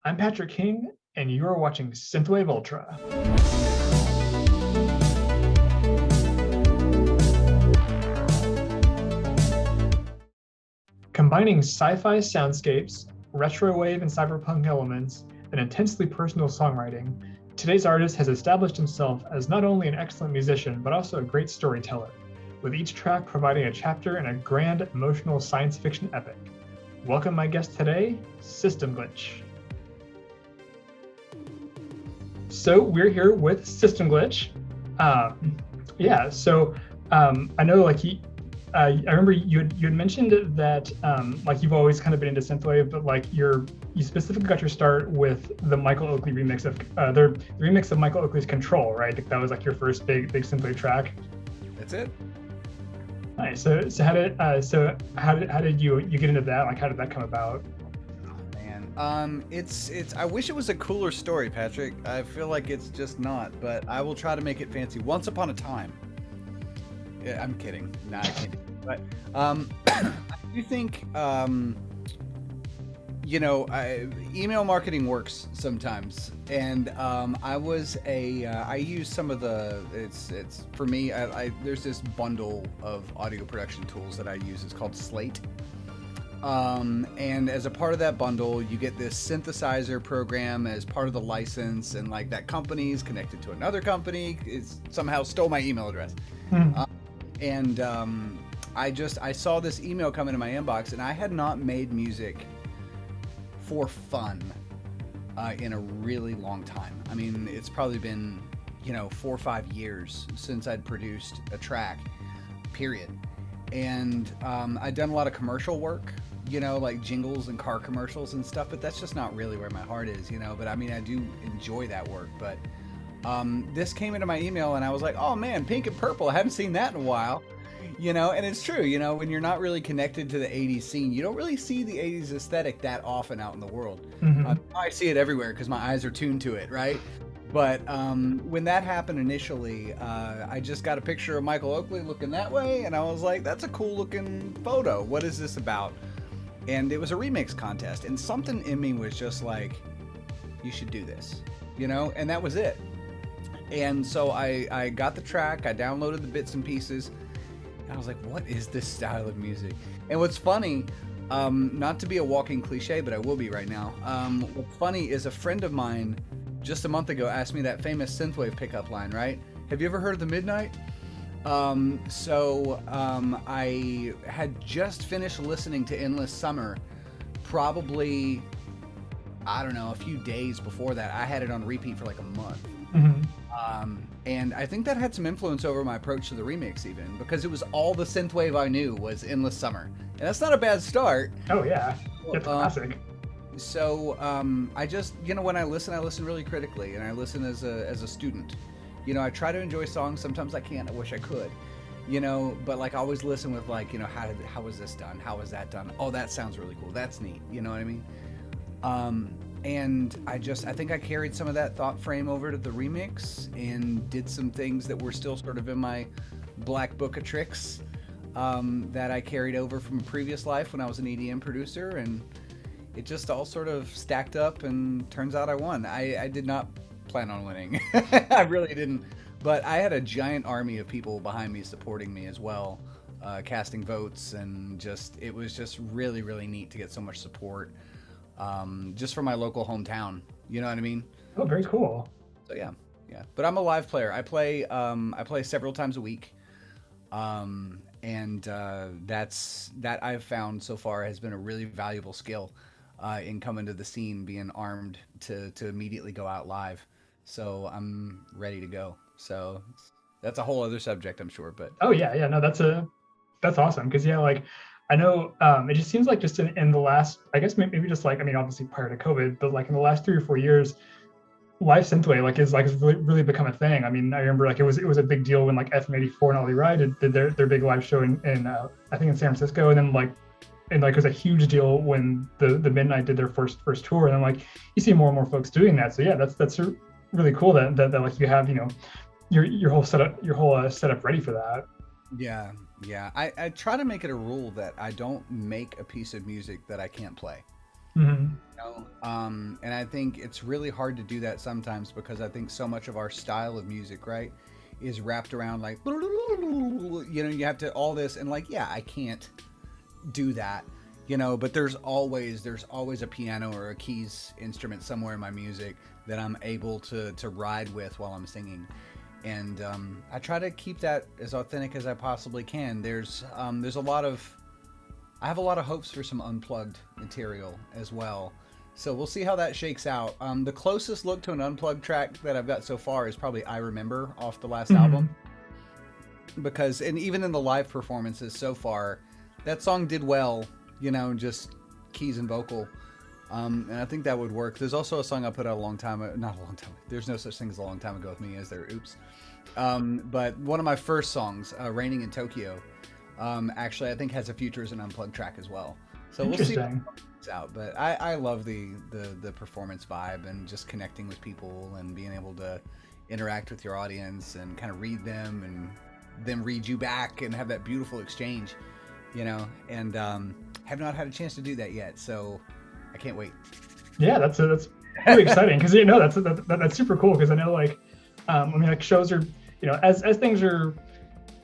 I'm Patrick King, and you are watching SYNTHWAVE Ultra. Combining sci-fi soundscapes, retro wave and cyberpunk elements, and intensely personal songwriting, today's artist has established himself as not only an excellent musician, but also a great storyteller, with each track providing a chapter in a grand, emotional science fiction epic. Welcome my guest today, Syst3m Glitch. So we're here with Syst3m Glitch. I know I remember you had mentioned that you've always kind of been into synthwave, but you specifically got your start with the Michael Oakley remix of the remix of Michael Oakley's Control, right? That was like your first big synthwave track. That's it. Nice. So how did you get into that? Like, how did that come about? It's I wish it was a cooler story, Patrick. I feel like it's just not, but I will try to make it fancy. Once upon a time. Yeah, I'm kidding. Nah, I can't do it. But I do think email marketing works sometimes, and I use some of the it's for me. There's this bundle of audio production tools that I use. It's called Slate. And as a part of that bundle, you get this synthesizer program as part of the license, and like that company is connected to another company. It's somehow stole my email address. I saw this email come into my inbox, and I had not made music for fun in a really long time. I mean, it's probably been 4 or 5 years since I'd produced a track, period. And I'd done a lot of commercial work, like jingles and car commercials and stuff, but that's just not really where my heart is, but I mean, I do enjoy that work. But this came into my email, and I was like, oh man, pink and purple, I haven't seen that in a while, and it's true, when you're not really connected to the 80s scene, you don't really see the 80s aesthetic that often out in the world. I see it everywhere because my eyes are tuned to it, right? But when that happened initially, I just got a picture of Michael Oakley looking that way, and I was like, that's a cool looking photo. What is this about? And it was a remix contest, and something in me was just like, you should do this, and that was it. And so I got the track, I downloaded the bits and pieces, and I was like, what is this style of music? And what's funny, not to be a walking cliche, but I will be right now. What's funny is a friend of mine just a month ago asked me that famous synthwave pickup line, right? Have you ever heard of the Midnight? I had just finished listening to Endless Summer, probably, I don't know, a few days before that. I had it on repeat for like a month. And I think that had some influence over my approach to the remix, even, because it was all the synthwave I knew was Endless Summer. And that's not a bad start. Oh yeah, it's classic. So I just, when I listen really critically, and I listen as a student. I try to enjoy songs. Sometimes I can't. I wish I could. But like I always listen with like, how was this done? How was that done? Oh, that sounds really cool. That's neat. You know what I mean? And I think I carried some of that thought frame over to the remix and did some things that were still sort of in my black book of tricks that I carried over from a previous life when I was an EDM producer, and it just all sort of stacked up, and turns out I won. I did not plan on winning. I really didn't, but I had a giant army of people behind me supporting me as well, casting votes, and it was just really, really neat to get so much support just from my local hometown. You know what I mean? Oh, very cool. So yeah. But I'm a live player. I play several times a week, and that I've found so far has been a really valuable skill in coming to the scene, being armed to immediately go out live. So I'm ready to go. So that's a whole other subject, I'm sure. But oh yeah, no, that's awesome, because I know it just seems like just in the last, I guess maybe just obviously prior to COVID, but like in the last 3 or 4 years, live synthwave is really become a thing. I mean, I remember it was a big deal when like FM84 and Ollie Ride did their big live show in I think in San Francisco, and then it was a huge deal when the Midnight did their first tour, and then you see more and more folks doing that. So yeah, that's really cool that you have your whole setup ready for that. Yeah. I try to make it a rule that I don't make a piece of music that I can't play. Hmm. And I think it's really hard to do that sometimes because I think so much of our style of music, right, is wrapped around like, you have to all this and like, yeah, I can't do that, but there's always a piano or a keys instrument somewhere in my music that I'm able to ride with while I'm singing. And I try to keep that as authentic as I possibly can. There's a lot of I have a lot of hopes for some unplugged material as well. So we'll see how that shakes out. The closest look to an unplugged track that I've got so far is probably I Remember off the last album. Because, and even in the live performances so far, that song did well, just keys and vocal. And I think that would work. There's also a song I put out not a long time. There's no such thing as a long time ago with me, is there? Oops. But one of my first songs, Raining in Tokyo, actually I think has a future as an unplugged track as well. So we'll see how it works out. But I love the performance vibe and just connecting with people and being able to interact with your audience and kind of read them and them read you back and have that beautiful exchange, and have not had a chance to do that yet. So I can't wait. Yeah, that's really exciting because that's super cool because I know like like shows are as things are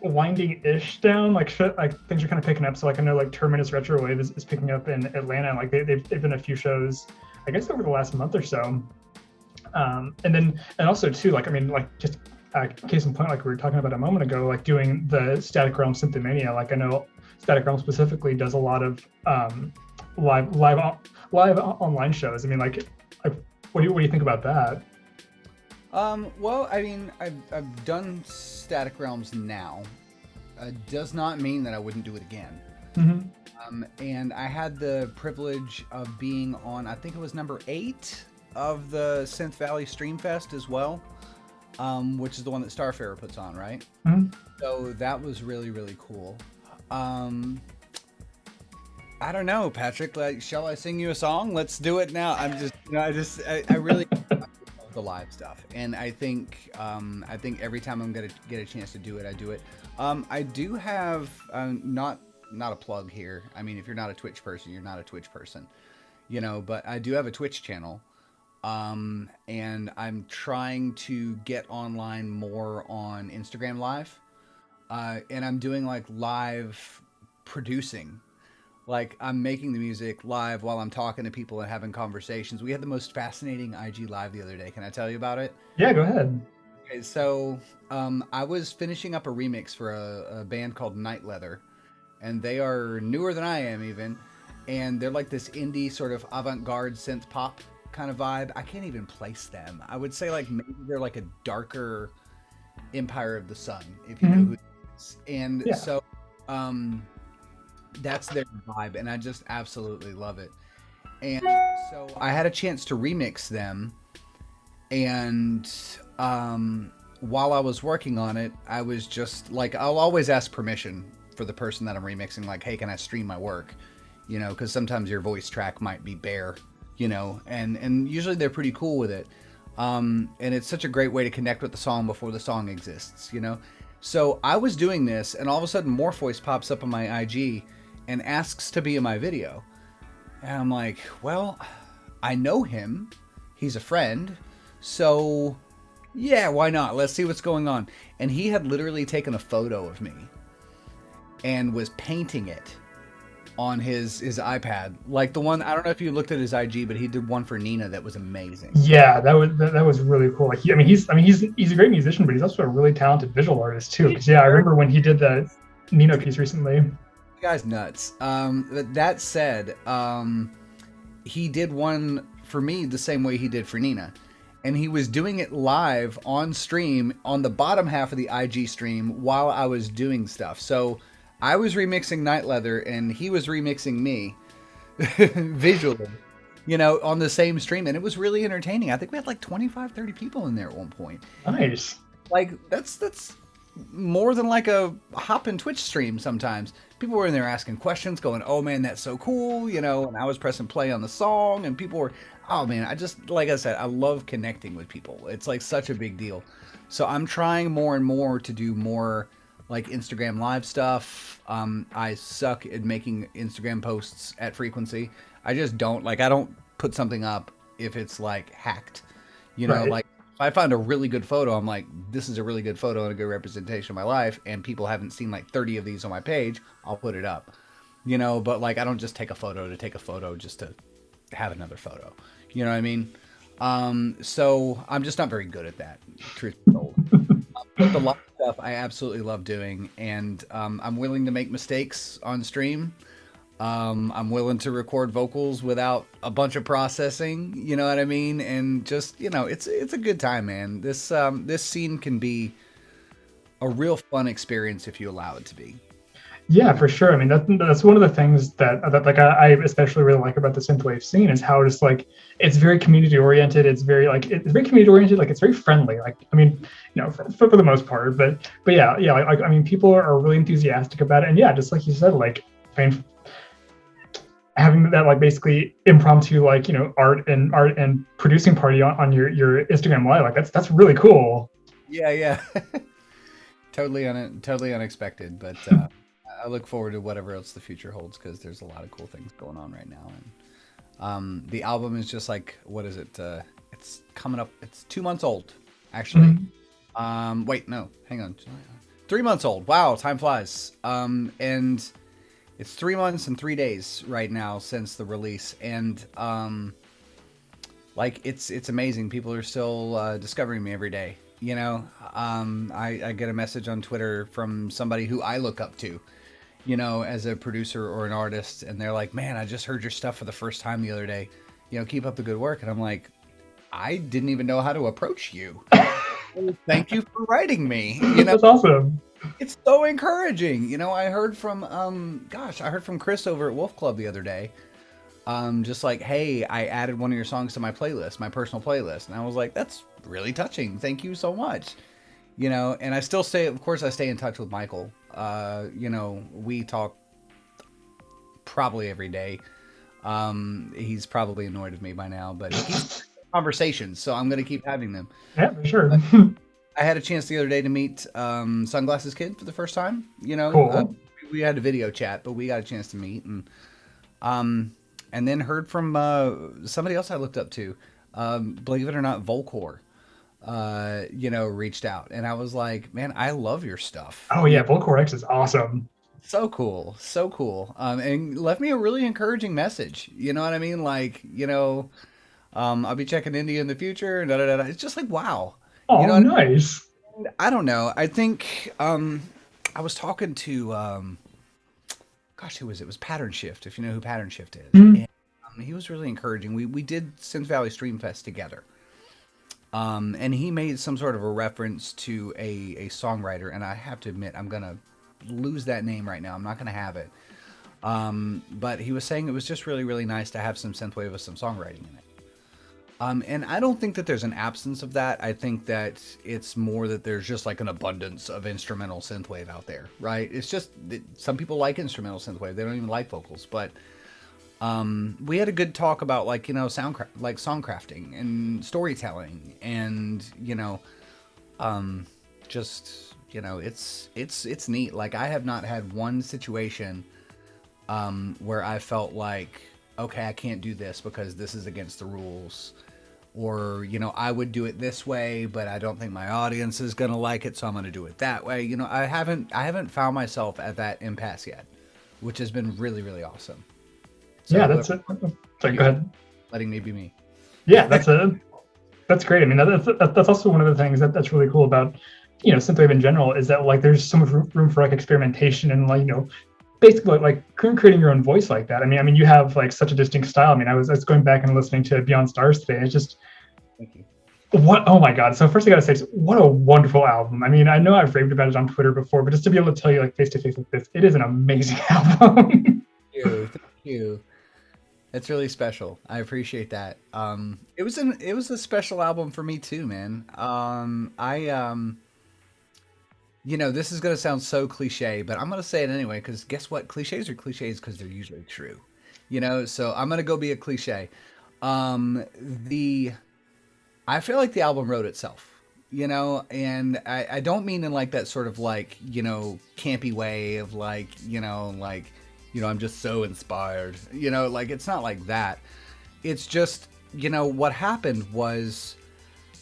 winding-ish down, like things are kind of picking up. So like I know like Terminus Retrowave is picking up in Atlanta. Like they've done a few shows, I guess over the last month or so. And also too, like just case in point, like we were talking about a moment ago, like doing the Static Realm Symphomania. Like I know Static Realm specifically does a lot of live online shows. Like what do you think about that? Well, I've done Static Realms now. Does not mean that I wouldn't do it again. Mm-hmm. And I had the privilege of being on, I think it was number 8 of the Synth Valley Stream Fest as well, which is the one that Starfarer puts on, right? Mm-hmm. So that was really, really cool. I don't know, Patrick, like, shall I sing you a song? Let's do it now. I really love the live stuff. And I think every time I'm going to get a chance to do it, I do it. I do have, not a plug here. If you're not a Twitch person, you're not a Twitch person, but I do have a Twitch channel. And I'm trying to get online more on Instagram Live. And I'm doing like live producing. Like I'm making the music live while I'm talking to people and having conversations. We had the most fascinating IG Live the other day. Can I tell you about it? Yeah, go ahead. Okay, so I was finishing up a remix for a band called Night Leather, and they are newer than I am even, and they're like this indie sort of avant-garde synth pop kind of vibe. I can't even place them. I would say like maybe they're like a darker Empire of the Sun, if you know who it is. And yeah. So that's their vibe, and I just absolutely love it. And so I had a chance to remix them, and while I was working on it, I was just like, I'll always ask permission for the person that I'm remixing, like, hey, can I stream my work? Because sometimes your voice track might be bare, and usually they're pretty cool with it. And it's such a great way to connect with the song before the song exists, So I was doing this, and all of a sudden Morpheus pops up on my IG and asks to be in my video. And I'm like, well, I know him. He's a friend. So yeah, why not? Let's see what's going on. And he had literally taken a photo of me and was painting it on his iPad. Like the one, I don't know if you looked at his IG, but he did one for Nina that was amazing. Yeah, that was really cool. Like he's a great musician, but he's also a really talented visual artist too. Because yeah, I remember when he did the Nina piece recently. The guy's nuts. That said, he did one for me the same way he did for Nina. And he was doing it live on stream on the bottom half of the IG stream while I was doing stuff. So I was remixing Night Leather and he was remixing me visually, on the same stream. And it was really entertaining. I think we had like 25, 30 people in there at one point. Nice. Like that's more than like a hopping Twitch stream sometimes. People were in there asking questions, going, oh man, that's so cool, and I was pressing play on the song, and people were, oh man, like I said, I love connecting with people. It's like such a big deal. So I'm trying more and more to do more like Instagram live stuff. I suck at making Instagram posts at frequency. I just don't like, I don't put something up if it's like hacked, you know, Right. like if I find a really good photo, I'm like, this is a really good photo and a good representation of my life. And people haven't seen like 30 of these on my page. I'll put it up, you know, but like, I don't just take a photo to take a photo just to have another photo. You know what I mean? So I'm just not very good at that, truth be told. But the live stuff I absolutely love doing, and I'm willing to make mistakes on stream. I'm willing to record vocals without a bunch of processing. You know what I mean? And just, you know, it's a good time, man. This scene can be a real fun experience if you allow it to be. Yeah, for sure. I mean, that's one of the things that like I especially really like about the synthwave scene is how it's like it's very community oriented. It's very community oriented. Like it's very friendly. Like I mean, you know, for the most part. But yeah. Like I mean, people are really enthusiastic about it. And yeah, just like you said, like I mean, having that like basically impromptu like you know art and producing party on your Instagram live, like that's really cool. Yeah. Totally unexpected, but I look forward to whatever else the future holds because there's a lot of cool things going on right now. And the album is just like, what is it? It's coming up. It's 2 months old, actually. Wait, no, hang on. 3 months old. Wow, time flies. And it's 3 months and 3 days right now since the release, and like it's amazing. People are still discovering me every day. You know, I get a message on Twitter from somebody who I look up to, you know, as a producer or an artist, and they're like, man, I just heard your stuff for the first time the other day. You know, keep up the good work. And I'm like, I didn't even know how to approach you. Thank you for writing me. You know, That's awesome. it's so encouraging. You know, I heard from I heard from Chris over at Wolf Club the other day. Just like, hey, I added one of your songs to my playlist, my personal playlist. And I was like, that's really touching. Thank you so much. You know, and I still stay, of course, I stay in touch with Michael. You know, we talk probably every day. He's probably annoyed of me by now, but he's conversations, so I'm going to keep having them. Yeah, for sure. I had a chance the other day to meet Sunglasses Kid for the first time. You know, Cool. we had a video chat, but we got a chance to meet, and then heard from somebody else I looked up to. Believe it or not, Volcor, you know, reached out, and I was like, man, I love your stuff. Oh yeah, Volcor X is awesome. So cool, so cool. And left me a really encouraging message. You know what I mean? Like, you know, I'll be checking India in the future. Da, da, da, da. It's just like, wow. Oh, You know, nice. I don't know. I think I was talking to gosh, who was it? It was Pattern Shift, if you know who Pattern Shift is. Mhm. And he was really encouraging. We did Synth Valley Stream Fest together. And he made some sort of a reference to a songwriter, and I have to admit, I'm gonna lose that name right now. I'm not gonna have it. But he was saying it was just really, really nice to have some synthwave with some songwriting in it. And I don't think that there's an absence of that. I think that it's more that there's just like an abundance of instrumental synthwave out there, right? It's just that some people like instrumental synthwave. They don't even like vocals. But we had a good talk about like, you know, songcrafting and storytelling, and you know, just you know, it's neat. Like I have not had one situation where I felt like, okay, I can't do this because this is against the rules. Or, you know, I would do it this way, but I don't think my audience is going to like it, so I'm going to do it that way. You know, I haven't found myself at that impasse yet, which has been really, really awesome. So, Yeah, that's it. Sorry, go ahead. letting me be me. Yeah, that's great. I mean, that's also one of the things that's really cool about, you know, synthwave in general is that like there's so much room for like experimentation and like, you know, basically like creating your own voice like that. I mean, you have like such a distinct style. I mean, I was going back and listening to Beyond Stars today. It's just Thank you. what, oh my God. So first I gotta say, what a wonderful album. I mean, I know I've raved about it on Twitter before, but just to be able to tell you like face to face like this, it is an amazing album. Thank you. It's really special. I appreciate that. It was a special album for me too, man. You know, this is going to sound so cliche, but I'm going to say it anyway, because guess what? Cliches are cliches because they're usually true. You know, so I'm going to go be a cliche. I feel like the album wrote itself. you know, and I don't mean in like that sort of like, you know, campy way of like, I'm just so inspired, you know, like it's not like that. It's just, you know, what happened was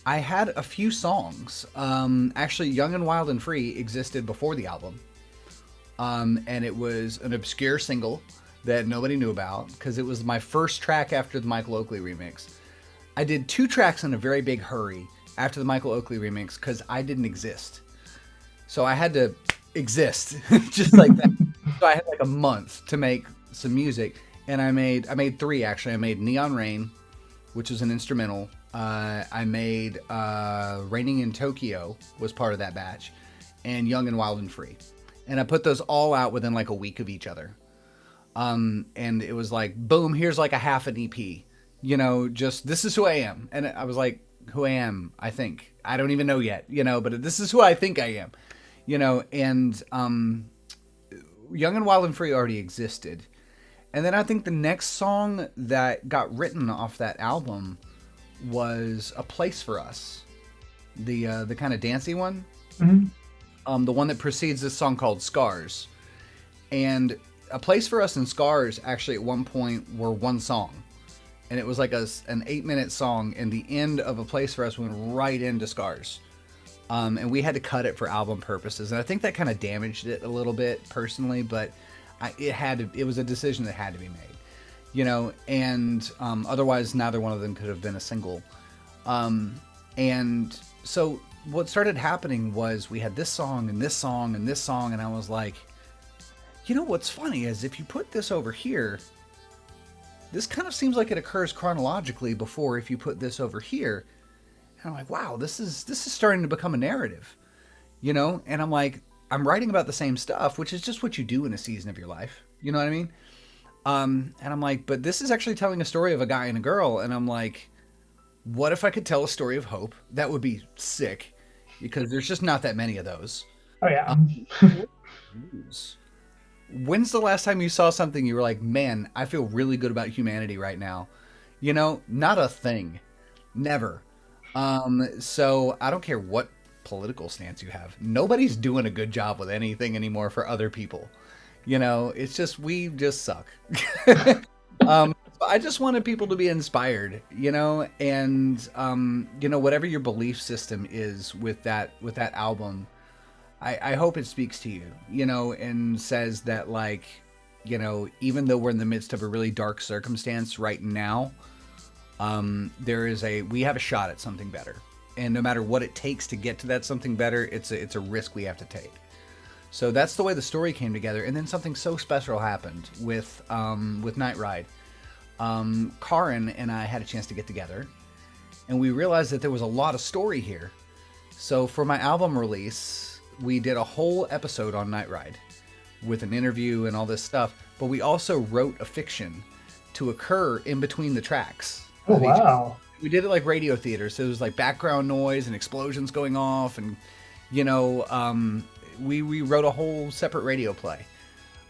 I had a few songs. Actually, Young and Wild and Free existed before the album. And it was an obscure single that nobody knew about because it was my first track after the Michael Oakley remix. I did 2 tracks in a very big hurry after the Michael Oakley remix because I didn't exist. So I had to exist just like that. So I had like a month to make some music, and I made 3 actually. I made Neon Rain, which is an instrumental. I made Raining in Tokyo was part of that batch, and Young and Wild and Free. And I put those all out within like a week of each other. And it was like, boom, here's like a half an EP. You know, just this is who I am. And I was like, who I am, I think. I don't even know yet, you know, but this is who I think I am. You know, and Young and Wild and Free already existed. And then I think the next song that got written off that album was A Place for Us. The kind of dancey one. Mm-hmm. The one that precedes this song called Scars. And A Place for Us and Scars actually at one point were one song. And it was like an 8-minute song, and the end of A Place for Us went right into Scars. And we had to cut it for album purposes. And I think that kind of damaged it a little bit personally, but it was a decision that had to be made. You know, and otherwise neither one of them could have been a single. And so what started happening was we had this song and this song and this song, and I was like, you know what's funny is if you put this over here, this kind of seems like it occurs chronologically before if you put this over here. And I'm like, wow, this is starting to become a narrative, you know? And I'm like, I'm writing about the same stuff, which is just what you do in a season of your life. You know what I mean? And I'm like, but this is actually telling a story of a guy and a girl. And I'm like, what if I could tell a story of hope? That would be sick, because there's just not that many of those. Oh yeah. When's the last time you saw something you were like, man, I feel really good about humanity right now? You know, not a thing. Never. So I don't care what political stance you have. Nobody's doing a good job with anything anymore for other people. You know, it's just, we just suck. I just wanted people to be inspired, you know, and, you know, whatever your belief system is with that album, I hope it speaks to you, you know, and says that, like, you know, even though we're in the midst of a really dark circumstance right now, we have a shot at something better. And no matter what it takes to get to that something better, it's a risk we have to take. So that's the way the story came together. And then something so special happened with Night Ride. Karin and I had a chance to get together, and we realized that there was a lot of story here. So for my album release, we did a whole episode on Night Ride with an interview and all this stuff, but we also wrote a fiction to occur in between the tracks. Oh, wow. We did it like radio theater, so it was like background noise and explosions going off, and, you know, we wrote a whole separate radio play.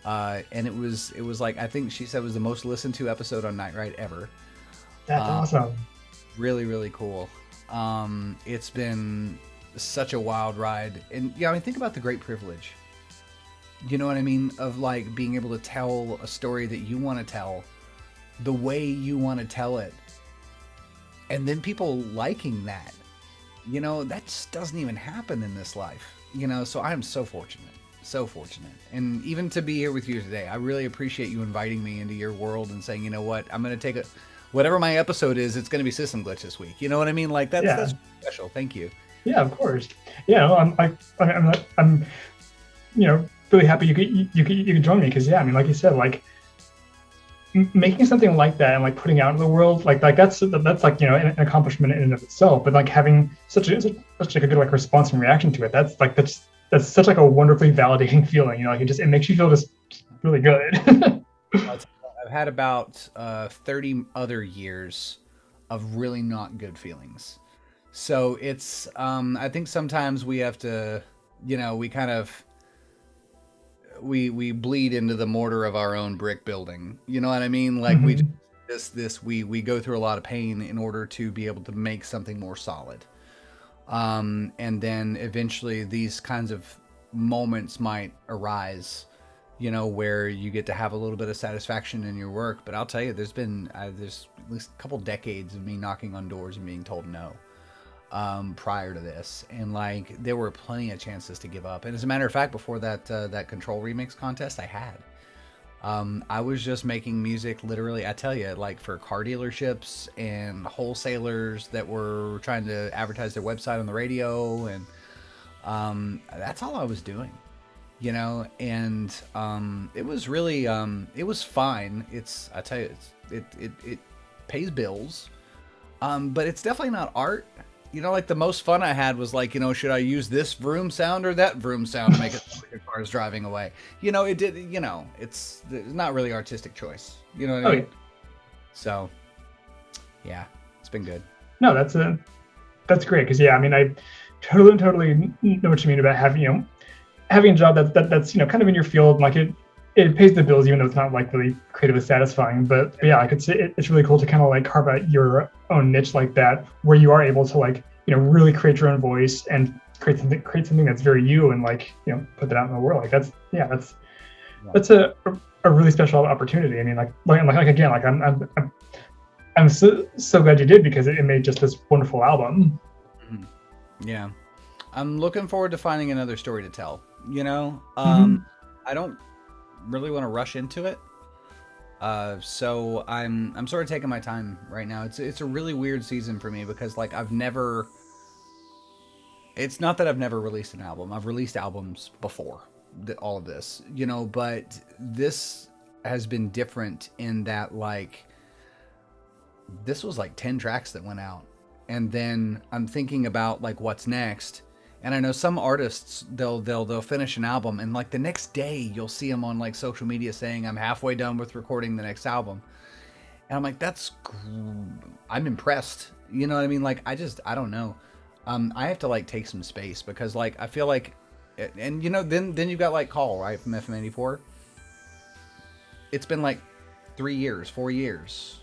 And it was like, I think she said it was the most listened to episode on Night Ride ever. That's awesome. Really, really cool. It's been such a wild ride. And yeah, I mean, think about the great privilege. You know what I mean? Of like being able to tell a story that you want to tell the way you want to tell it. And then people liking that. You know, that just doesn't even happen in this life. You know, so I'm so fortunate. So fortunate. And even to be here with you today, I really appreciate you inviting me into your world and saying, you know what, I'm going to take whatever my episode is, it's going to be Syst3m Glitch this week. You know what I mean? Like that's special. Thank you. Yeah, of course. Yeah, I'm you know, really happy you could join me, because yeah, I mean, like you said, like making something like that and like putting out in the world, like that's like, you know, an accomplishment in and of itself. But like having such a good like response and reaction to it, that's such like a wonderfully validating feeling. You know, like it makes you feel just really good. I've had about 30 other years of really not good feelings. So it's, I think sometimes we have to, you know, we kind of, we bleed into the mortar of our own brick building. You know what I mean? Like we go through a lot of pain in order to be able to make something more solid. And then eventually these kinds of moments might arise, you know, where you get to have a little bit of satisfaction in your work. But I'll tell you, there's at least a couple decades of me knocking on doors and being told no, prior to this. And like, there were plenty of chances to give up. And as a matter of fact, before that Control remix contest I was just making music literally, I tell you, like for car dealerships and wholesalers that were trying to advertise their website on the radio. And that's all I was doing, you know. And it was really, it was fine. I tell you, it pays bills, but it's definitely not art. You know, like the most fun I had was like, you know, should I use this vroom sound or that vroom sound to make it sound like a car is driving away? You know, it did, you know, it's not really artistic choice. You know what I mean? So, yeah, it's been good. No, that's great. Because, yeah, I mean, I totally know what you mean about having, you know, having a job that's, you know, kind of in your field. Like it pays the bills, even though it's not like really creatively satisfying. But yeah, I could say it's really cool to kind of like carve out your own niche like that, where you are able to like, you know, really create your own voice and create something that's very you, and like, you know, put that out in the world. Like that's a really special opportunity. I mean, like again, like I'm so glad you did, because it made just this wonderful album. Yeah, I'm looking forward to finding another story to tell. You know, I don't really want to rush into it. So I'm sort of taking my time right now. It's a really weird season for me, because like it's not that I've never released an album. I've released albums before all of this, you know, but this has been different in that like this was like 10 tracks that went out, and then I'm thinking about like what's next. And I know some artists, they'll finish an album, and like the next day you'll see them on like social media saying, I'm halfway done with recording the next album. And I'm like, I'm impressed. You know what I mean? Like, I don't know. I have to like take some space, because like, I feel like, and you know, then you've got like Call, right? From FM84. It's been like 3 years, 4 years,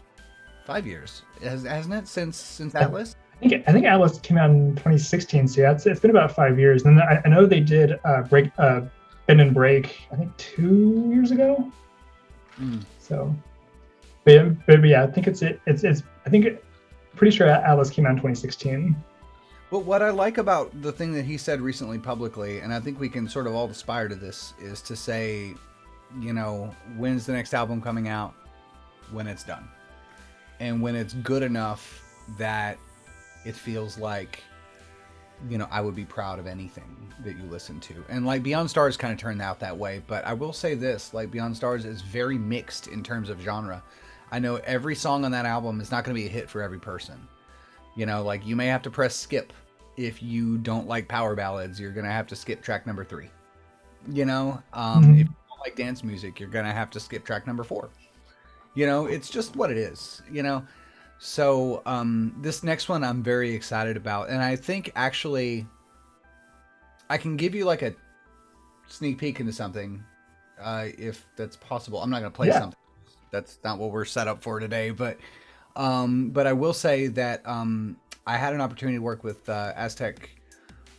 5 years, hasn't it? Since Atlas? I think Atlas came out in 2016, so yeah, it's been about 5 years. And then I know they did Bend and Break, I think 2 years ago. So, but yeah, I think pretty sure Atlas came out in 2016. But what I like about the thing that he said recently publicly, and I think we can sort of all aspire to this, is to say, you know, when's the next album coming out? When it's done, and when it's good enough that it feels like, you know, I would be proud of anything that you listen to. And like Beyond Stars kind of turned out that way, but I will say this, like Beyond Stars is very mixed in terms of genre. I know every song on that album is not going to be a hit for every person. You know, like you may have to press skip if you don't like power ballads. You're going to have to skip track number 3. You know, if you don't like dance music, you're going to have to skip track number 4. You know, it's just what it is, you know. So this next one I'm very excited about, and I think actually I can give you like a sneak peek into something, if that's possible. I'm not going to play something. That's not what we're set up for today, but I will say that I had an opportunity to work with Aztec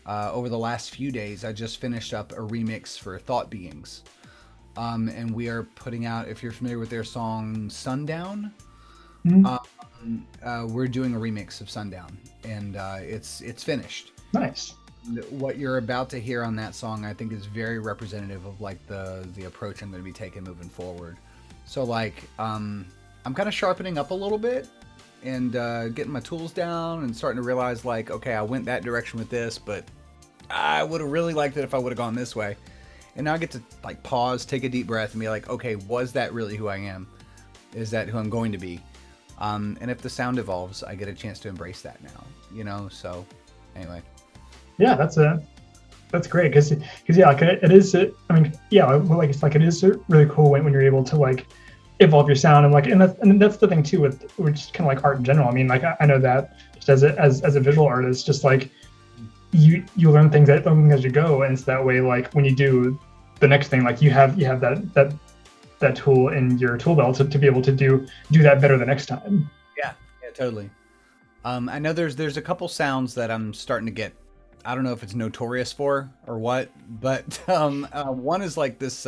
over the last few days. I just finished up a remix for Thought Beings, and we are putting out, if you're familiar with their song Sundown, we're doing a remix of Sundown, and it's finished. Nice. What you're about to hear on that song, I think, is very representative of like the approach I'm going to be taking moving forward. So like, I'm kind of sharpening up a little bit and getting my tools down and starting to realize like, okay, I went that direction with this, but I would have really liked it if I would have gone this way. And now I get to like pause, take a deep breath, and be like, okay, was that really who I am? Is that who I'm going to be? And if the sound evolves, I get a chance to embrace that now, you know? So anyway. Yeah, that's great. Cause yeah, like it is, I mean, yeah, like it's like, it is really cool when you're able to like evolve your sound, and like, and that's the thing too with just kind of like art in general. I mean, like I know that just as a visual artist, just like you learn things as you go. And it's that way, like when you do the next thing, like you have that tool in your tool belt to be able to do that better the next time. Yeah, totally. I know there's a couple sounds that I'm starting to get. I don't know if it's notorious for or what, but one is like this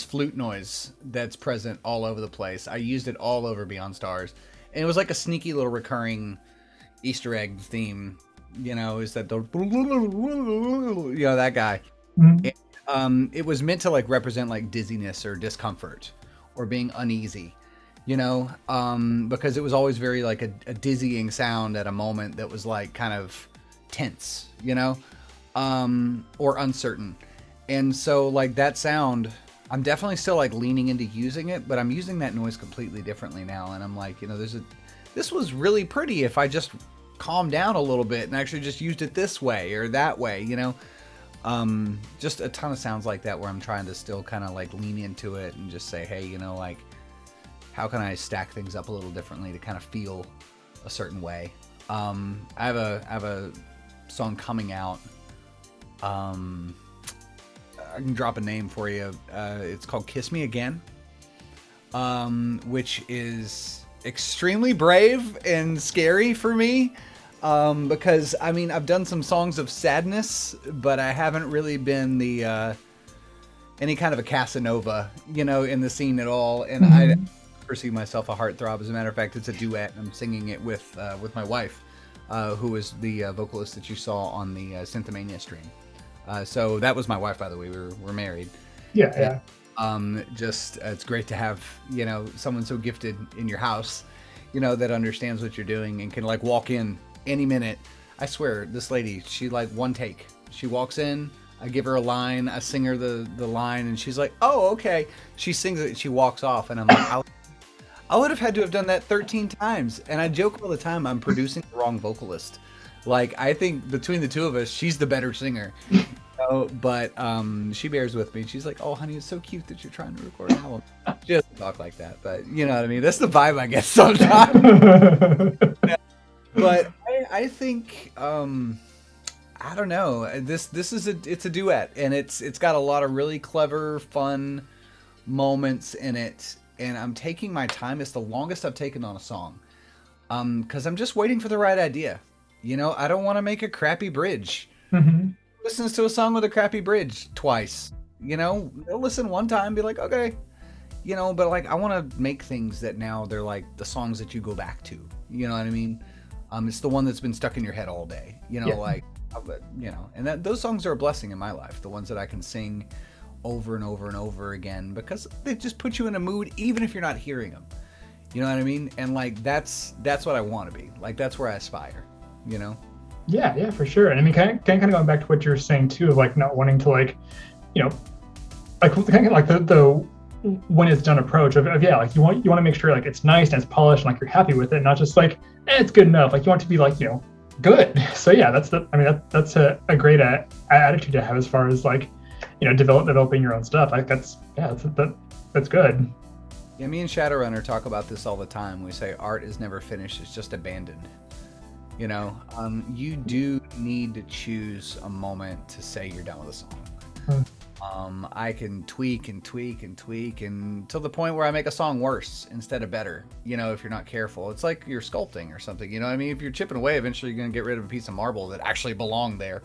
flute noise that's present all over the place. I used it all over Beyond Stars, and it was like a sneaky little recurring Easter egg theme. You know, is that the that guy? It was meant to like represent like dizziness or discomfort or being uneasy. Because it was always very like a dizzying sound at a moment that was like kind of tense, or uncertain. And so like that sound, I'm definitely still like leaning into using it, but I'm using that noise completely differently now. And I'm like, this was really pretty if I just calmed down a little bit and actually just used it this way or that way, just a ton of sounds like that where I'm trying to still kind of like lean into it and just say, hey, like, how can I stack things up a little differently to kind of feel a certain way? I have a song coming out. I can drop a name for you. It's called Kiss Me Again, which is extremely brave and scary for me. Because I've done some songs of sadness, but I haven't really been the any kind of a Casanova, in the scene at all. And I perceive myself a heartthrob. As a matter of fact, it's a duet. I'm singing it with my wife, who is the vocalist that you saw on the Synth3m stream. So that was my wife, by the way. We're married. Yeah. It's great to have someone so gifted in your house, that understands what you're doing and can like walk in any minute. I swear, this lady, she like one take. She walks in, I give her a line, I sing her the line, and she's like, oh, okay. She sings it, she walks off, and I'm like, I would have had to have done that 13 times. And I joke all the time, I'm producing the wrong vocalist. Like, I think between the two of us, she's the better singer. But she bears with me. She's like, oh, honey, it's so cute that you're trying to record an album. She doesn't talk like that, but you know what I mean? That's the vibe I get sometimes. But I think I don't know. This is it's a duet, and it's got a lot of really clever, fun moments in it. And I'm taking my time. It's the longest I've taken on a song, because I'm just waiting for the right idea. I don't want to make a crappy bridge. Listens to a song with a crappy bridge twice. They'll listen one time, be like, okay, but like I want to make things that now they're like the songs that you go back to. You know what I mean? It's the one that's been stuck in your head all day, and those songs are a blessing in my life. The ones that I can sing over and over and over again, because they just put you in a mood, even if you're not hearing them. You know what I mean? And like, that's what I want to be. Like, that's where I aspire, Yeah, for sure. And I mean, kind of going back to what you're saying too, of like not wanting to like, like kind of like the when it's done approach of yeah, like you want to make sure like it's nice and it's polished and like you're happy with it, not just like it's good enough. Like you want it to be like good. So yeah, that's a great attitude to have as far as like developing your own stuff. Like that's good. Yeah, me and Shadowrunner talk about this all the time. We say art is never finished; it's just abandoned. You do need to choose a moment to say you're done with a song. I can tweak until the point where I make a song worse instead of better, if you're not careful. It's like you're sculpting or something, I mean? If you're chipping away, eventually you're going to get rid of a piece of marble that actually belonged there,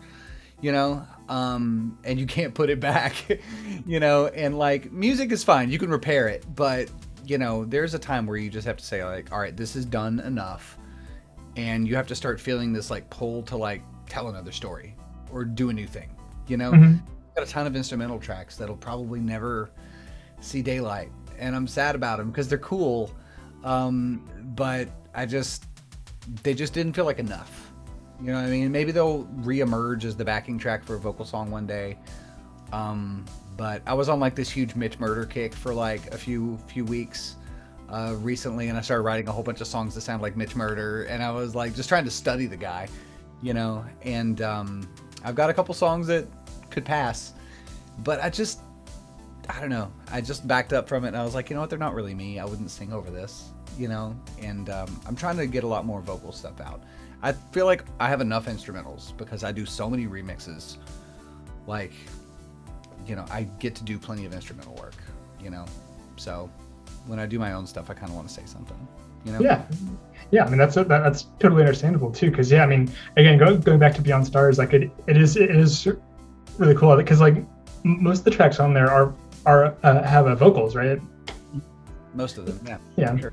and you can't put it back, and like music is fine. You can repair it, but there's a time where you just have to say like, all right, this is done enough. And you have to start feeling this like pull to like tell another story or do a new thing, Got a ton of instrumental tracks that'll probably never see daylight, and I'm sad about them because they're cool, but they just didn't feel like enough. You know what I mean? Maybe they'll reemerge as the backing track for a vocal song one day. But I was on like this huge Mitch Murder kick for like a few weeks recently, and I started writing a whole bunch of songs that sound like Mitch Murder, and I was like just trying to study the guy, and I've got a couple songs that could pass, but I don't know, I just backed up from it, and I was like, what, they're not really me. I wouldn't sing over this, and I'm trying to get a lot more vocal stuff out. I feel like I have enough instrumentals because I do so many remixes, like, I get to do plenty of instrumental work, so when I do my own stuff, I kind of want to say something, Yeah. Yeah, I mean that's totally understandable too, because I mean, again, going back to Beyond Stars, like it is really cool because like most of the tracks on there are have vocals, right? Most of them, yeah. Yeah, sure.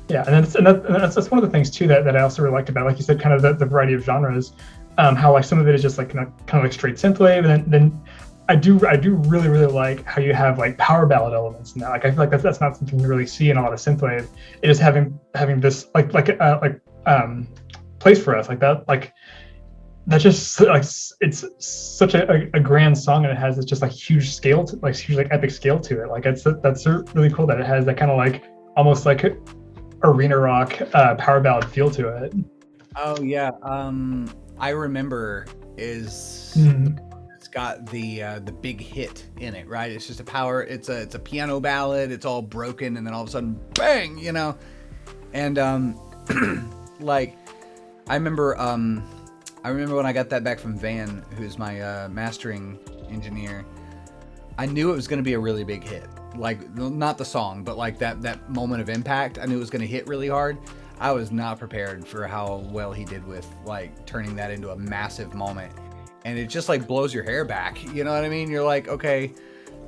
Yeah, and that's one of the things too that I also really liked about, like you said, kind of the variety of genres, how like some of it is just like kind of like straight synthwave, and then I do really like how you have like power ballad elements in that. Like I feel like that's not something you really see in a lot of synthwave. It is having this place for us like that. Like that just like it's such a grand song, and it has this just like huge scale to, like huge like epic scale to it. Like that's really cool that it has that kind of like almost like arena rock power ballad feel to it. Oh yeah, I remember is. Got the big hit in it, right? It's just it's a piano ballad. It's all broken, and then all of a sudden, bang, and like I remember when I got that back from Van, who's my mastering engineer. I knew it was going to be a really big hit, like not the song, but like that moment of impact. I knew it was going to hit really hard. I was not prepared for how well he did with like turning that into a massive moment. And it just like blows your hair back. You know what I mean? You're like, okay,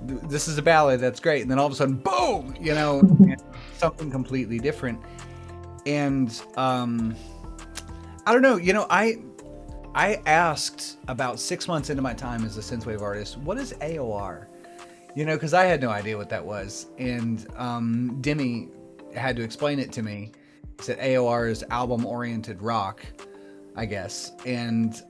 this is a ballad. That's great. And then all of a sudden, boom, something completely different. And I don't know, I asked about 6 months into my time as a synthwave artist, what is AOR? Because I had no idea what that was. And Demi had to explain it to me. He said AOR is album-oriented rock, I guess, and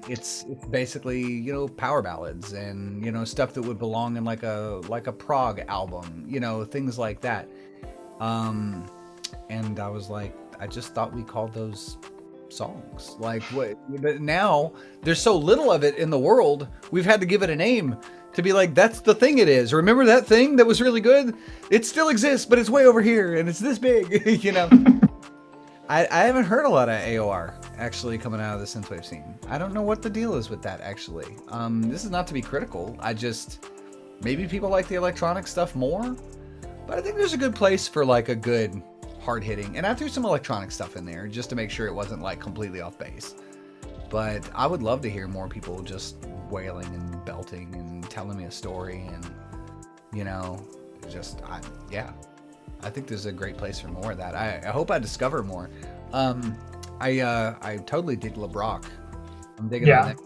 it's basically power ballads and stuff that would belong in like a prog album, things like that. And I was like, I just thought we called those songs. Like what? But now there's so little of it in the world, we've had to give it a name to be like, that's the thing it is. Remember that thing that was really good? It still exists, but it's way over here and it's this big, I haven't heard a lot of AOR actually coming out of the synthwave scene. I don't know what the deal is with that actually. This is not to be critical. Maybe people like the electronic stuff more, but I think there's a good place for like a good hard hitting. And I threw some electronic stuff in there just to make sure it wasn't like completely off base. But I would love to hear more people just wailing and belting and telling me a story and, I think there's a great place for more of that. I hope I discover more. I totally dig LeBrock. I'm digging on that.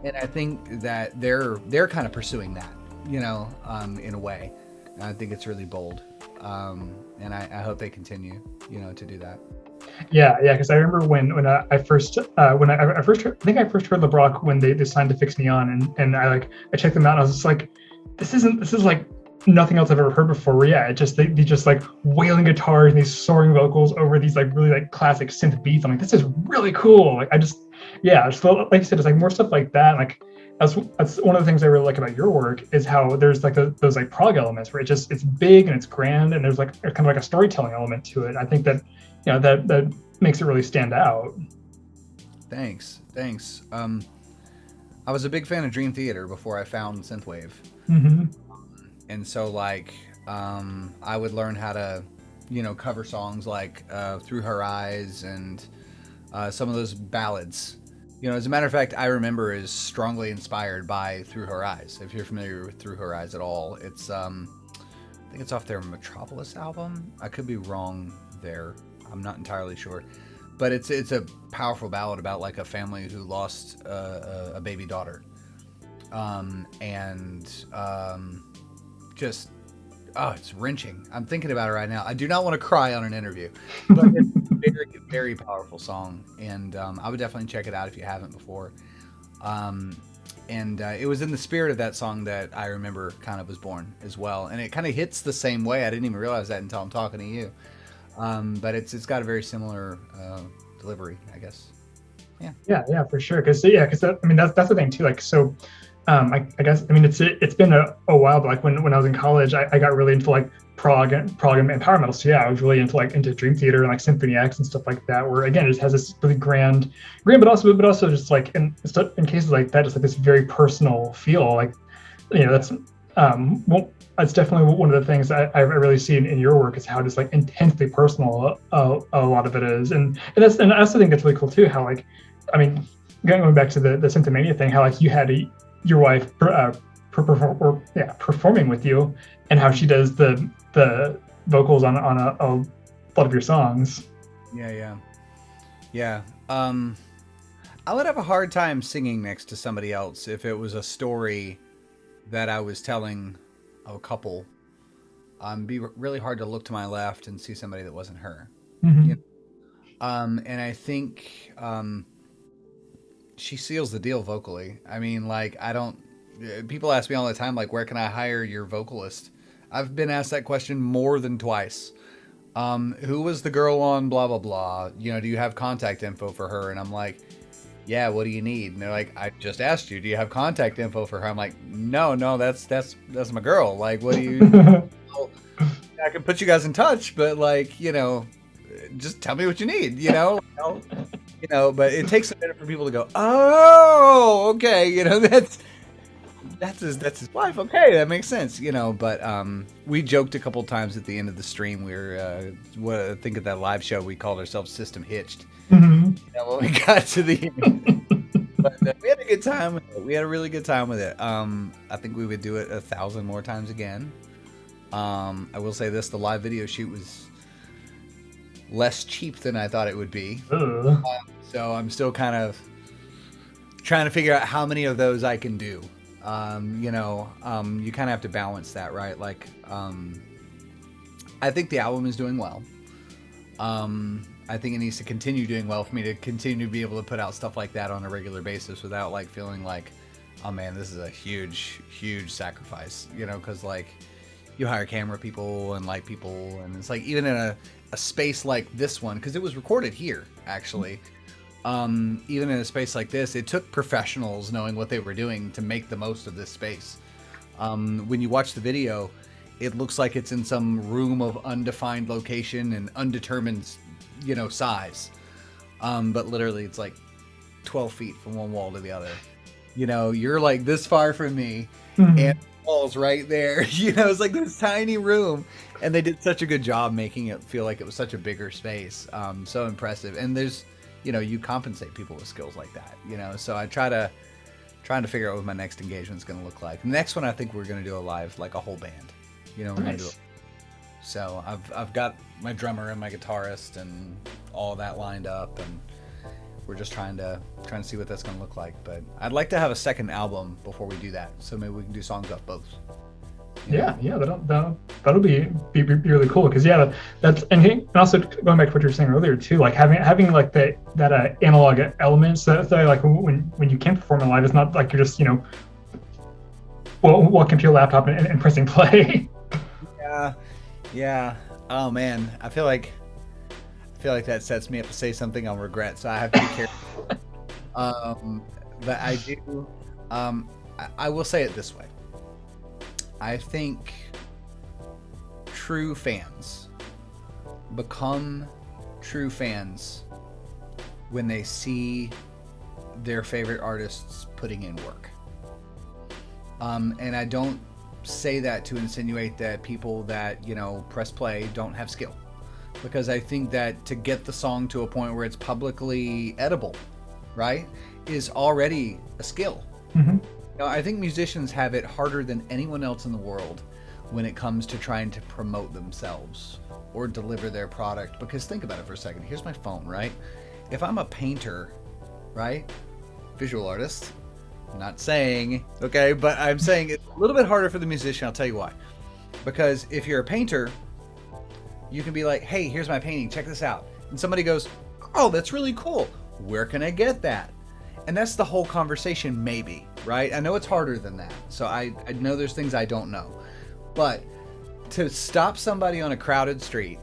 And I think that they're kind of pursuing that, in a way. And I think it's really bold. And I hope they continue, to do that. Yeah, because I remember when I first heard LeBrock when they signed to Fix Me On, and I checked them out and I was just like, this is like nothing else I've ever heard before. Where they just like wailing guitars and these soaring vocals over these like really like classic synth beats. I'm like, this is really cool. Like I just felt, like you said, it's like more stuff like that. Like that's one of the things I really like about your work is how there's like those like prog elements where it's big and it's grand and there's like kind of like a storytelling element to it. I think that that makes it really stand out. Thanks. I was a big fan of Dream Theater before I found synthwave. Mm-hmm. And so like I would learn how to cover songs like Through Her Eyes and some of those ballads. As a matter of fact, I Remember is strongly inspired by Through Her Eyes. If you're familiar with Through Her Eyes at all, it's I think it's off their Metropolis album. I could be wrong there. I'm not entirely sure. But it's a powerful ballad about like a family who lost a baby daughter. It's wrenching. I'm thinking about it right now. I do not want to cry on an interview, but it's a very, very powerful song, and I would definitely check it out if you haven't before. It was in the spirit of that song that I Remember kind of was born as well, and it kind of hits the same way. I didn't even realize that until I'm talking to you, but it's got a very similar delivery, I guess. Yeah, for sure. Because that's the thing too. Like so. I guess it's been a while, but like when I was in college, I got really into like prog and power metal. So I was really into Dream Theater and like Symphony X and stuff like that. Where again, it just has this really grand, but also just like in cases like that, just like this very personal feel. Like that's well, that's definitely one of the things I really see in your work is how just like intensely personal a lot of it is, and I also think that's really cool too. How like, I mean, going back to the Synththamania thing, how like you had your wife performing with you, and how she does the vocals on a lot of your songs. Yeah. I would have a hard time singing next to somebody else if it was a story that I was telling a couple. Be really hard to look to my left and see somebody that wasn't her. Mm-hmm. You know? And I think she seals the deal vocally. I mean, like, people ask me all the time, like, where can I hire your vocalist? I've been asked that question more than twice. Who was the girl on blah, blah, blah? You know, do you have contact info for her? And I'm like, yeah, what do you need? And they're like, I just asked you, do you have contact info for her? I'm like, no, that's my girl. Like, what do you, I can put you guys in touch, but like, you know, just tell me what you need, you know, but it takes a minute for people to go, oh, okay. You know, that's his wife. Okay. That makes sense, you know, but, we joked a couple times at the end of the stream. We were, I think at that live show, we called ourselves System Hitched. Mm-hmm. You know, when we got to the end. But we had a good time with it. We had a really good time with it. I think we would do it 1,000 more times again. I will say this, the live video shoot was less cheap than I thought it would be. So I'm still kind of trying to figure out how many of those I can do. You know, you kind of have to balance that, right? Like, I think the album is doing well. I think it needs to continue doing well for me to continue to be able to put out stuff like that on a regular basis without like feeling like, oh man, this is a huge sacrifice, you know, because like you hire camera people and light people, and it's like even in a space like this one, because it was recorded here actually, even in a space like this, it took professionals knowing what they were doing to make the most of this space. When you watch the video, it looks like it's in some room of undefined location and undetermined, you know, size. But literally it's like 12 feet from one wall to the other. You know, you're like this far from me, and the wall's right there. You know, it's like this tiny room, and they did such a good job making it feel like it was such a bigger space. So impressive. And there's, you know, you compensate people with skills like that, you know. So I trying to figure out what my next engagement's going to look like. The next one, I think we're going to do a live, like a whole band. You know, we're going to do it. So I've got my drummer and my guitarist and all that lined up, and we're just trying to see what that's going to look like. But I'd like to have a second album before we do that, so maybe we can do songs off both. Yeah, that'll be really cool, because that's and also going back to what you were saying earlier too, like having like that analog element, so like when you can perform in live, it's not like you're just, you know, walking to your laptop and pressing play. Yeah. Oh man, I feel like that sets me up to say something I'll regret, so I have to be careful. But I do. I will say it this way. I think true fans become true fans when they see their favorite artists putting in work. And I don't say that to insinuate that people that, you know, press play don't have skill, because I think that to get the song to a point where it's publicly edible, right, is already a skill. Mm-hmm. You know, I think musicians have it harder than anyone else in the world when it comes to trying to promote themselves or deliver their product. Because think about it for a second. Here's my phone, right? If I'm a painter, right, visual artist, I'm not saying, okay, but I'm saying it's a little bit harder for the musician. I'll tell you why. Because if you're a painter, you can be like, hey, here's my painting, check this out. And somebody goes, oh, that's really cool. Where can I get that? And that's the whole conversation, maybe, right? I know it's harder than that. So I know there's things I don't know. But to stop somebody on a crowded street,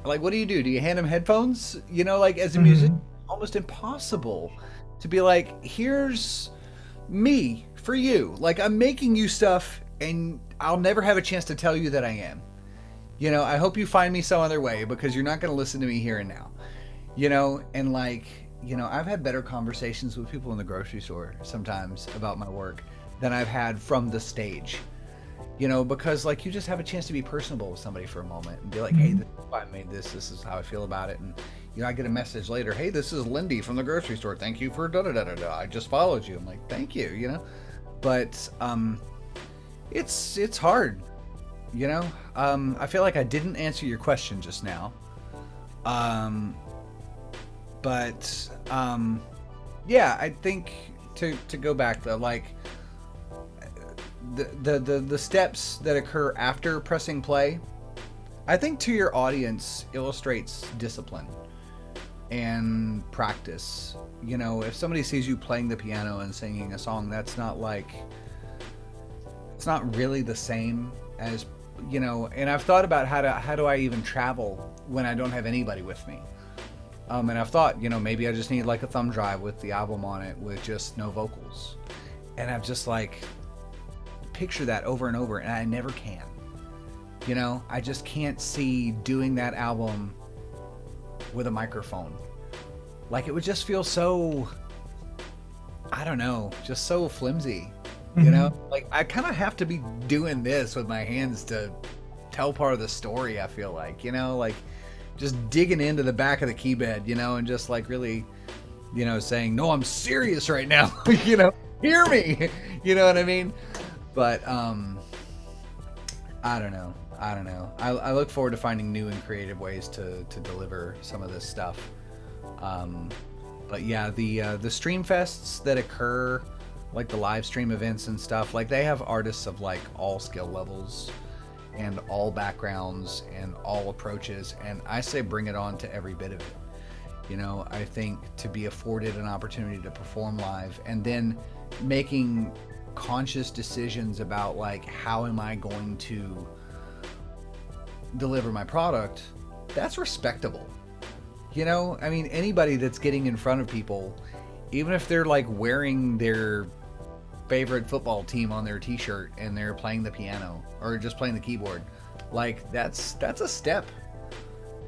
like, what do? Do you hand them headphones? You know, like, as a musician, almost impossible to be like, here's me for you. Like, I'm making you stuff, and I'll never have a chance to tell you that I am. You know, I hope you find me some other way, because you're not going to listen to me here and now. You know, and like, you know, I've had better conversations with people in the grocery store sometimes about my work than I've had from the stage. You know, because like you just have a chance to be personable with somebody for a moment and be like, hey, this is why I made this. This is how I feel about it. And, you know, I get a message later, hey, this is Lindy from the grocery store. Thank you for da-da-da-da-da. I just followed you. I'm like, thank you, you know. But it's hard, you know. I feel like I didn't answer your question just now. But yeah, I think to go back though, like the steps that occur after pressing play, I think to your audience illustrates discipline and practice. You know, if somebody sees you playing the piano and singing a song, that's not like, it's not really the same as, you know. And I've thought about how do I even travel when I don't have anybody with me. And I've thought, you know, maybe I just need like a thumb drive with the album on it with just no vocals. And I've just like picture that over and over, and I never can. You know, I just can't see doing that album with a microphone. Like it would just feel so, I don't know, just so flimsy. You know, like I kind of have to be doing this with my hands to tell part of the story, I feel like, you know, like just digging into the back of the key bed, you know, and just like really, you know, saying, no, I'm serious right now, you know, hear me, you know what I mean? But I don't know. I look forward to finding new and creative ways to deliver some of this stuff. But yeah, the stream fests that occur, like the live stream events and stuff, like they have artists of like all skill levels and all backgrounds and all approaches, and I say bring it on to every bit of it. You know, I think to be afforded an opportunity to perform live and then making conscious decisions about like how am I going to deliver my product, that's respectable. You know, I mean, anybody that's getting in front of people, even if they're like wearing their favorite football team on their t-shirt and they're playing the piano or just playing the keyboard, like that's a step,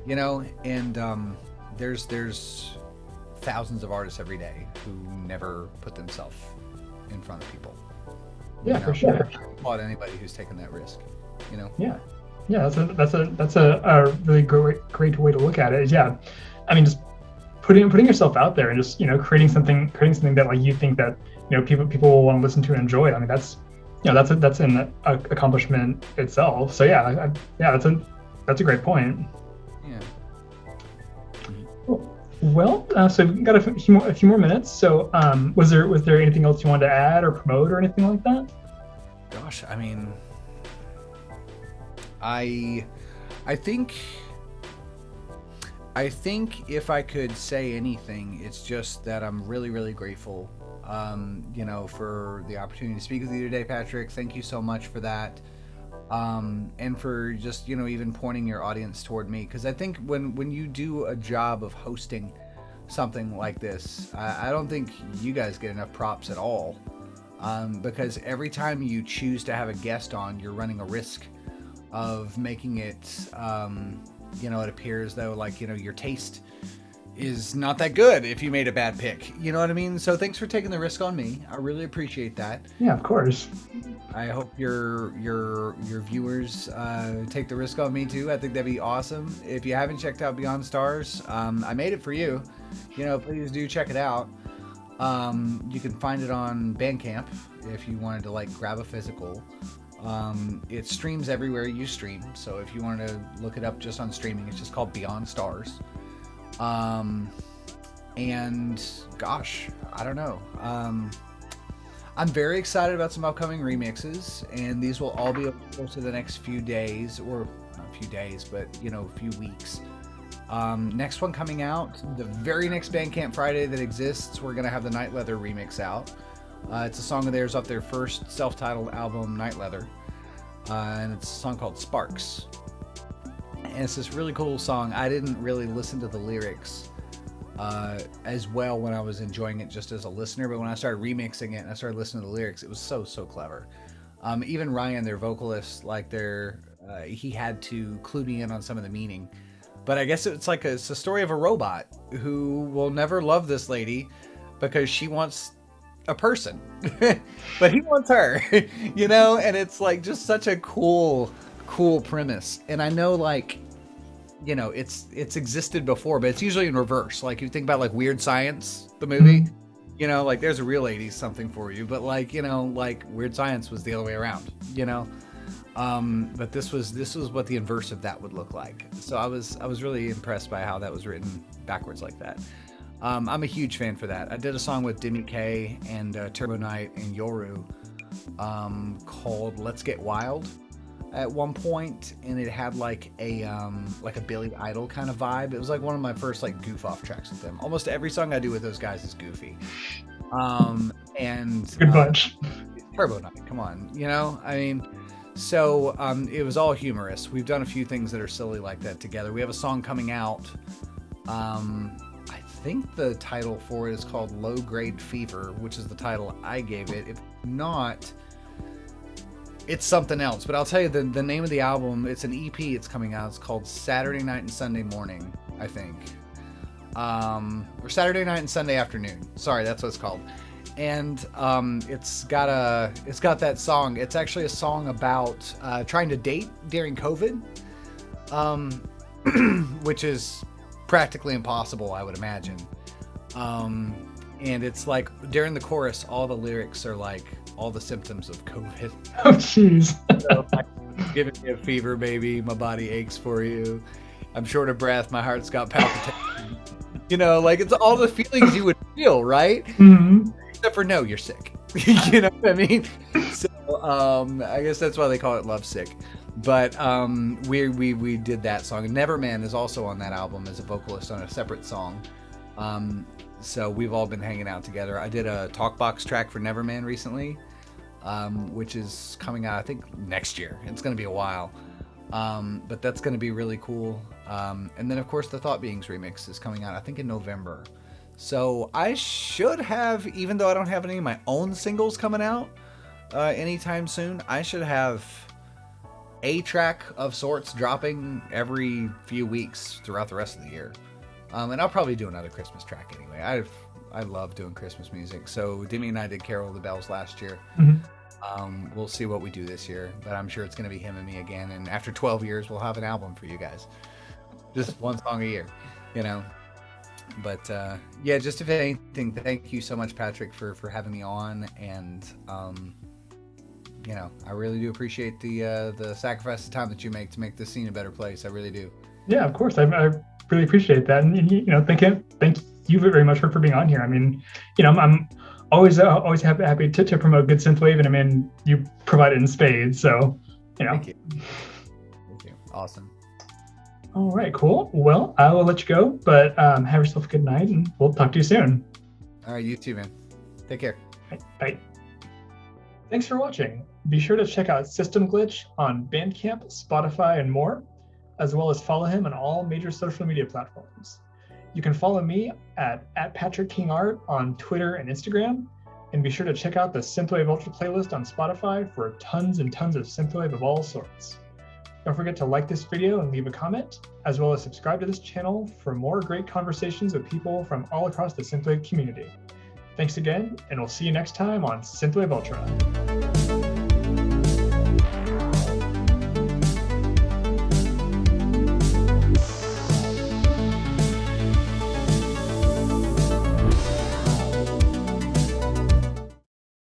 you know. And there's thousands of artists every day who never put themselves in front of people. Yeah, you know, for sure. I applaud anybody who's taken that risk, you know. Yeah, that's a really great way to look at it. Yeah, I mean, just putting yourself out there and just, you know, creating something that like you think that, you know, people will want to listen to and enjoy. I mean, that's, you know, that's an accomplishment itself. So yeah, that's a great point. Yeah. Well, so we've got a few more minutes. So, was there anything else you wanted to add or promote or anything like that? Gosh, I mean, I think if I could say anything, it's just that I'm really, really grateful, you know, for the opportunity to speak with you today, Patrick. Thank you so much for that. And for just, you know, even pointing your audience toward me, because I think when you do a job of hosting something like this, I don't think you guys get enough props at all, because every time you choose to have a guest on, you're running a risk of making it, you know, it appears though like, you know, your taste is not that good if you made a bad pick, you know what I mean? So thanks for taking the risk on me. I really appreciate that. Yeah, of course. I hope your viewers take the risk on me too. I think that'd be awesome. If you haven't checked out Beyond Stars, I made it for you. You know, please do check it out. You can find it on Bandcamp if you wanted to like grab a physical. It streams everywhere you stream, so if you wanted to look it up just on streaming, it's just called Beyond Stars. And gosh, I don't know. I'm very excited about some upcoming remixes, and these will all be available to the next few days, or not a few days, but you know, a few weeks. Next one coming out, the very next Bandcamp Friday that exists, we're gonna have the Night Leather remix out. It's a song of theirs off their first self-titled album, Night Leather, and it's a song called Sparks. And it's this really cool song. I didn't really listen to the lyrics as well when I was enjoying it just as a listener, but when I started remixing it and I started listening to the lyrics, it was so clever. Even Ryan, their vocalist, like he had to clue me in on some of the meaning. But I guess it's a story of a robot who will never love this lady because she wants a person, but he wants her, you know, and it's like just such a cool premise. And I know, like, you know, it's existed before, but it's usually in reverse. Like, you think about like Weird Science, the movie, you know, like there's a real 80s something for you, but like, you know, like Weird Science was the other way around, you know. But this was what the inverse of that would look like. So I was really impressed by how that was written backwards like that. I'm a huge fan for that. I did a song with Demi K and Turbo Knight and Yoru called Let's Get Wild at one point, and it had like a Billy Idol kind of vibe. It was like one of my first like goof off tracks with them. Almost every song I do with those guys is goofy. And good bunch. Turbo Knight, come on, you know, I mean. So it was all humorous. We've done a few things that are silly like that together. We have a song coming out. I think the title for it is called Low Grade Fever, which is the title I gave it. If not, it's something else. But I'll tell you the name of the album. It's an EP. It's coming out. It's called Saturday Night and Sunday Morning, I think. Or Saturday Night and Sunday Afternoon. Sorry, that's what it's called. And it's got that song. It's actually a song about trying to date during COVID, which is practically impossible, I would imagine. And it's like during the chorus, all the lyrics are like all the symptoms of COVID. Oh, jeez. So, like, giving me a fever, baby. My body aches for you. I'm short of breath. My heart's got palpitations. You know, like it's all the feelings you would feel, right? Mm-hmm. Except for no, you're sick. You know what I mean? So I guess that's why they call it Love Sick. But we did that song. Neverman is also on that album as a vocalist on a separate song. So we've all been hanging out together. I did a Talkbox track for Neverman recently, which is coming out I think next year. It's going to be a while. But that's going to be really cool. And then of course the Thought Beings remix is coming out I think in November. So I should have, even though I don't have any of my own singles coming out anytime soon, I should have a track of sorts dropping every few weeks throughout the rest of the year. And I'll probably do another Christmas track anyway. I love doing Christmas music. So Demi and I did Carol of the Bells last year. Mm-hmm. We'll see what we do this year, but I'm sure it's going to be him and me again. And after 12 years, we'll have an album for you guys. Just one song a year, you know. But yeah, just if anything, thank you so much, Patrick, for having me on. And you know, I really do appreciate the sacrifice of time that you make to make this scene a better place. I really do. Yeah, of course. I really appreciate that. And you know, thank you very much for being on here. I mean, you know, I'm always happy to promote good synthwave, and I mean, you provide it in spades. So, you know. Thank you. Awesome. All right, cool. Well, I will let you go, but have yourself a good night, and we'll talk to you soon. All right, you too, man. Take care. Bye. Thanks for watching. Be sure to check out Syst3m Glitch on Bandcamp, Spotify, and more, as well as follow him on all major social media platforms. You can follow me at @PatrickKingArt on Twitter and Instagram, and be sure to check out the SYNTHWAVE Ultra playlist on Spotify for tons and tons of synthwave of all sorts. Don't forget to like this video and leave a comment, as well as subscribe to this channel for more great conversations with people from all across the synthwave community. Thanks again, and we'll see you next time on SYNTHWAVE Ultra.